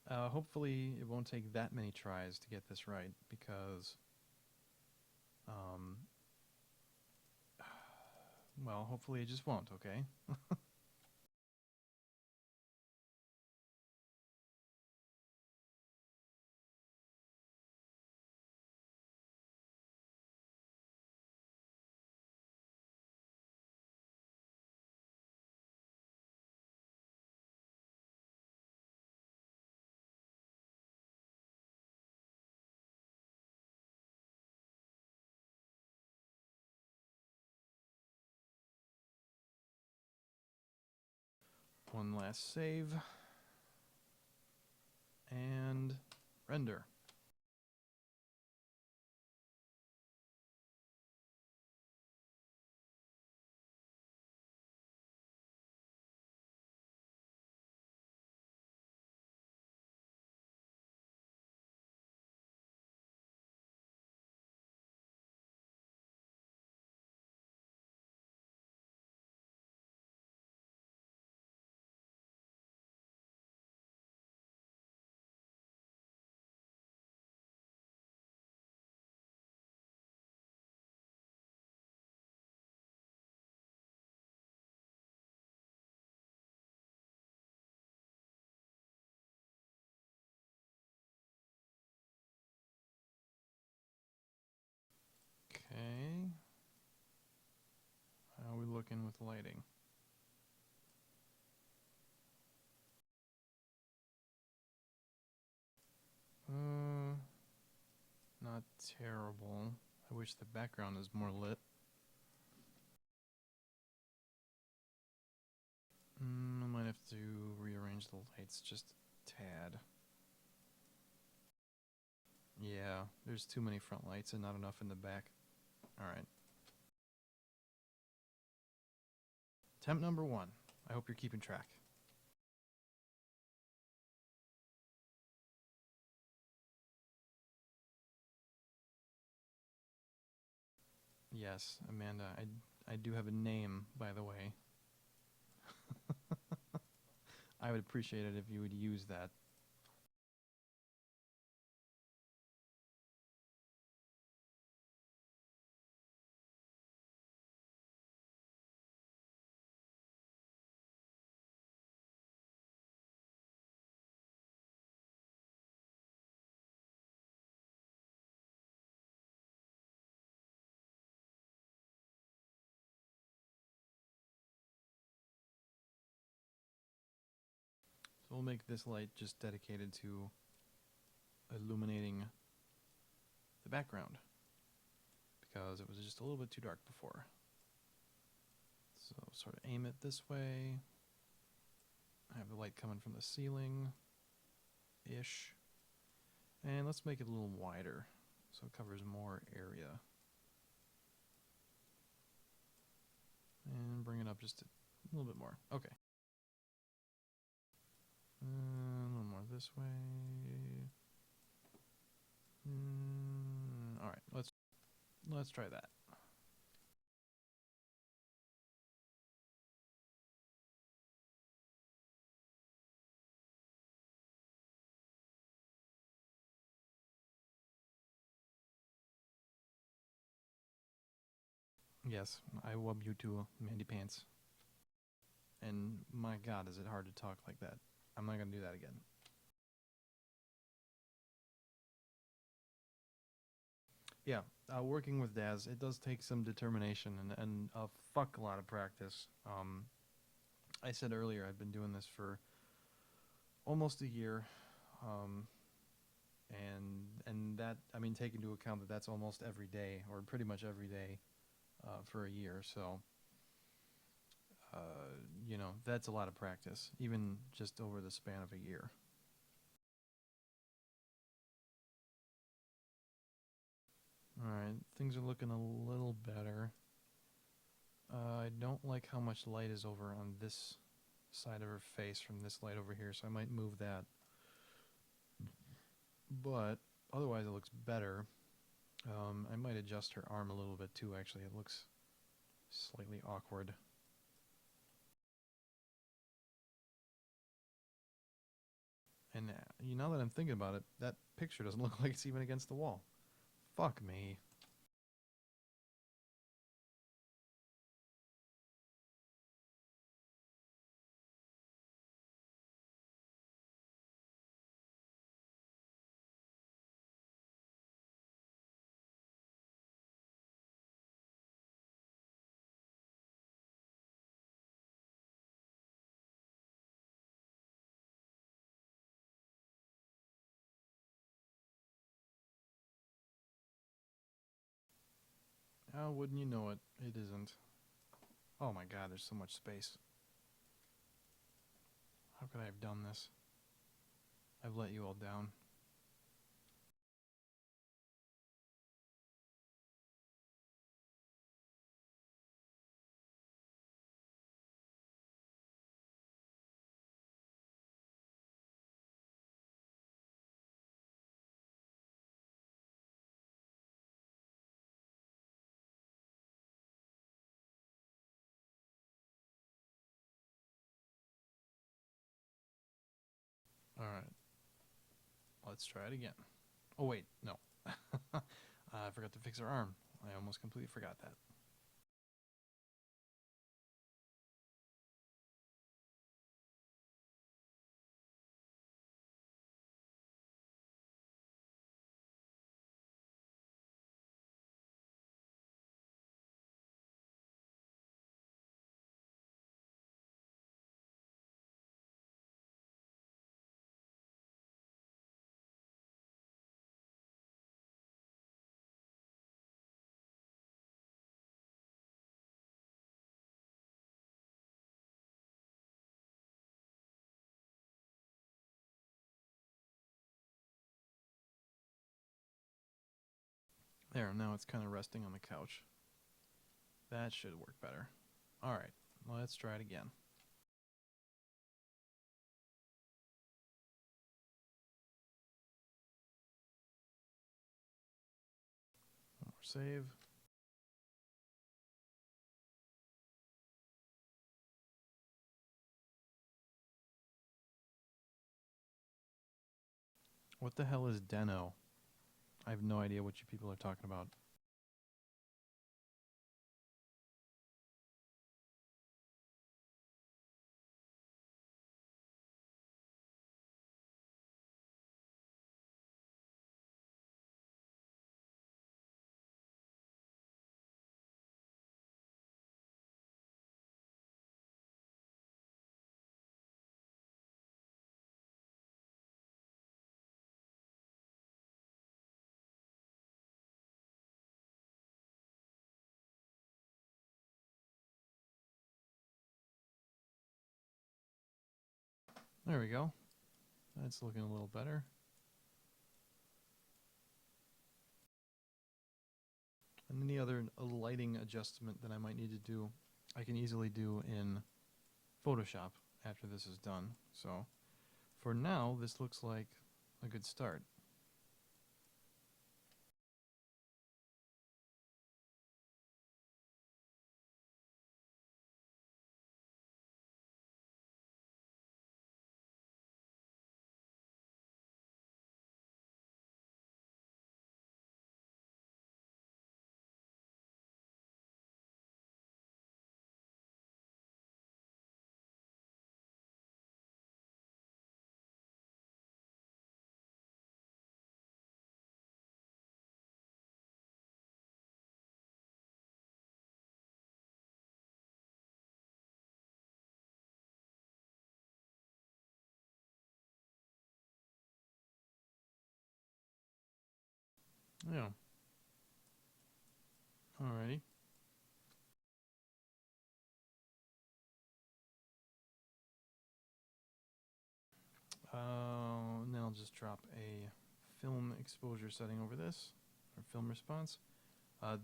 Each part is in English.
Hopefully it won't take that many tries to get this right, because, um, well, hopefully it just won't, okay? One last save, and render. Okay. How are we looking with lighting? Uh, Not terrible. I wish the background is more lit. I might have to rearrange the lights just a tad. Yeah, there's too many front lights and not enough in the back. Alright. Temp number 1. I hope you're keeping track. Yes, Amanda, I do have a name, by the way. I would appreciate it if you would use that. So we'll make this light just dedicated to illuminating the background, because it was just a little bit too dark before. So sort of aim it this way. I have the light coming from the ceiling-ish. And let's make it a little wider so it covers more area. And bring it up just a little bit more. Okay. A little more this way. All right, let's try that. Yes, I wub you too, Mandy Pants. And my God, is it hard to talk like that? I'm not gonna do that again. Yeah, working with Daz, it does take some determination and a fuck a lot of practice. I said earlier I've been doing this for almost a year, um, and that, I mean, take into account that that's almost every day or pretty much every day for a year. So you know, that's a lot of practice, even just over the span of a year. All right, things are looking a little better. I don't like how much light is over on this side of her face from this light over here, so I might move that. But otherwise, it looks better. I might adjust her arm a little bit too, actually. It looks slightly awkward. And Now that I'm thinking about it, that picture doesn't look like it's even against the wall. Fuck me. Oh, wouldn't you know it? It isn't. Oh my god, there's so much space. How could I have done this? I've let you all down. Alright, let's try it again. Oh wait, no. I forgot to fix her arm. I almost completely forgot that. There, now it's kind of resting on the couch. That should work better. Alright, let's try it again. One more save. What the hell is Deno? I have no idea what you people are talking about. There we go. That's looking a little better. And any other lighting adjustment that I might need to do, I can easily do in Photoshop after this is done. So for now, this looks like a good start. Yeah. Alrighty. And then I'll just drop a film exposure setting over this, or film response.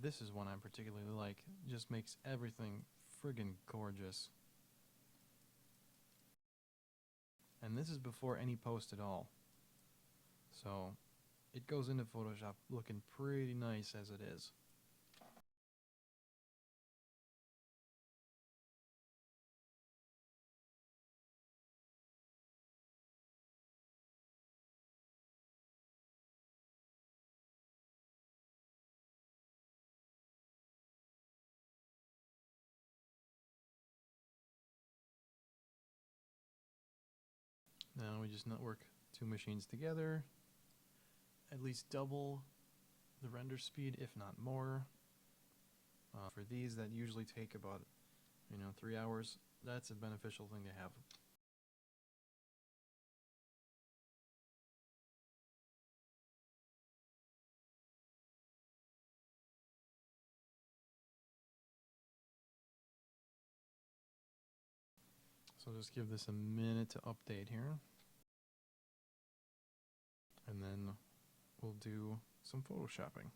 This is one I particularly like. Just makes everything friggin' gorgeous. And this is before any post at all. So it goes into Photoshop looking pretty nice as it is. Now we just network two machines together, at least double the render speed, if not more. For these that usually take about 3 hours, that's a beneficial thing to have. So just give this a minute to update here. And then we'll do some photoshopping.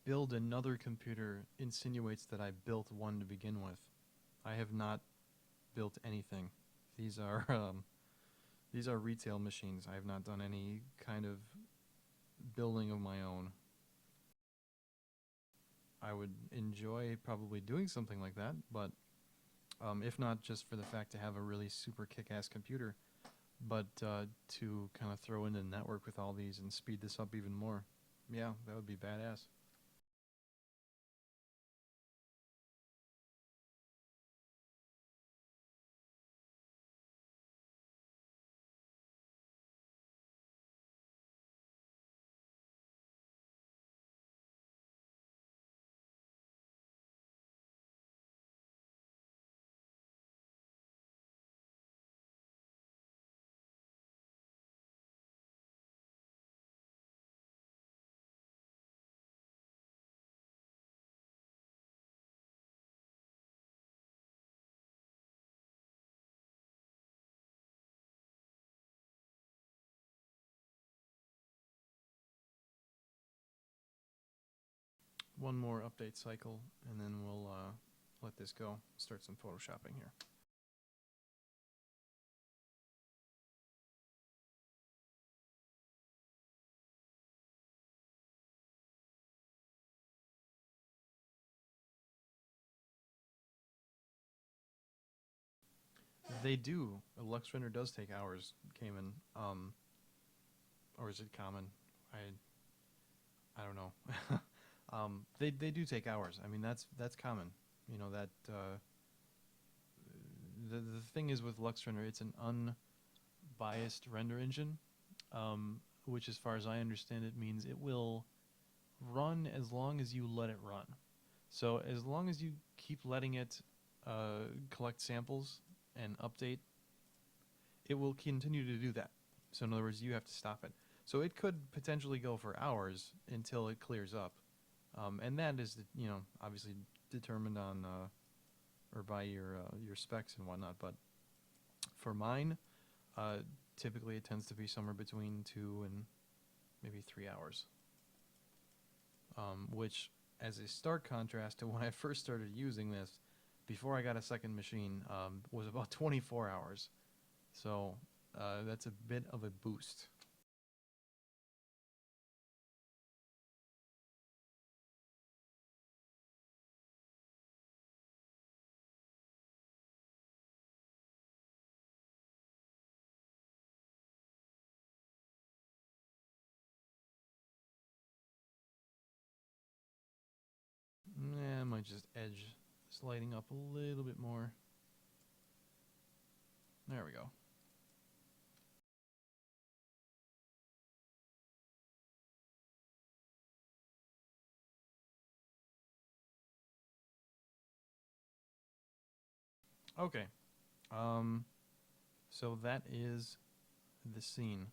Build another computer insinuates that I built one to begin with. I have not built anything. These are retail machines. I have not done any kind of building of my own. I would enjoy probably doing something like that, but if not just for the fact to have a really super kick-ass computer, but to kind of throw in a network with all these and speed this up even more. Yeah, that would be badass. One more update cycle, and then we'll let this go. Start some photoshopping here. They do. A Lux render does take hours, Cayman. Or is it common? I don't know. They do take hours. I mean, that's common. You know that the thing is with Lux render, it's an unbiased render engine, which, as far as I understand it, means it will run as long as you let it run. So as long as you keep letting it collect samples and update, it will continue to do that. So in other words, you have to stop it. So it could potentially go for hours until it clears up, and that is obviously determined on or by your specs and whatnot. But for mine, typically it tends to be somewhere between 2 and maybe 3 hours, which, as a stark contrast to when I first started using this, before I got a second machine, was about 24 hours. So that's a bit of a boost. I might just edge this lighting up a little bit more. There we go. Okay. So that is the scene.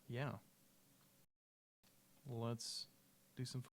Yeah. Let's do some